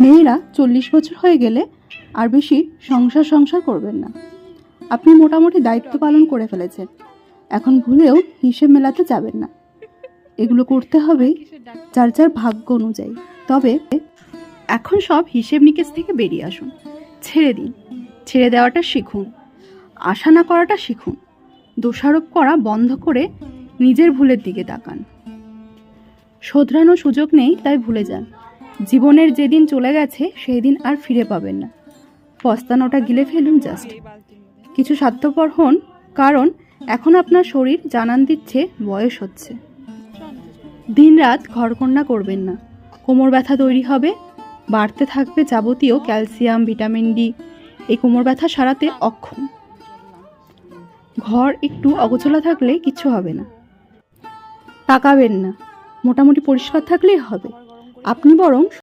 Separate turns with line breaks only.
মেয়েরা 40 বছর হয়ে গেলে আর বেশি সংসার করবেন না। আপনি মোটামুটি দায়িত্ব পালন করে ফেলেছেন, এখন ভুলেও হিসেব মেলাতে যাবেন না। এগুলো করতে হবে যার যার ভাগ্য অনুযায়ী। তবে এখন সব হিসেব নিকেশ থেকে বেরিয়ে আসুন, ছেড়ে দিন। ছেড়ে দেওয়াটা শিখুন, আশা না করাটা শিখুন, দোষারোপ করা বন্ধ করে নিজের ভুলের দিকে তাকান। শোধরানোর সুযোগ নেই, তাই ভুলে যান। জীবনের যেদিন চলে গেছে সেই দিন আর ফিরে পাবেন না। পস্তানোটা গিলে ফেলুন জাস্ট। কিছু স্বার্থপর হন, কারণ এখন আপনার শরীর জানান দিচ্ছে বয়স হচ্ছে। দিনরাত ঘরকন্না করবেন না, কোমর ব্যথা তৈরি হবে, বাড়তে থাকবে যাবতীয় ক্যালসিয়াম, ভিটামিন ডি। এই কোমর ব্যথা সারাতে অক্ষম। ঘর একটু অগোছলা থাকলে কিচ্ছু হবে না। তাকাবেন না, মোটামুটি পরিষ্কার থাকলেই হবে। আপনি বরং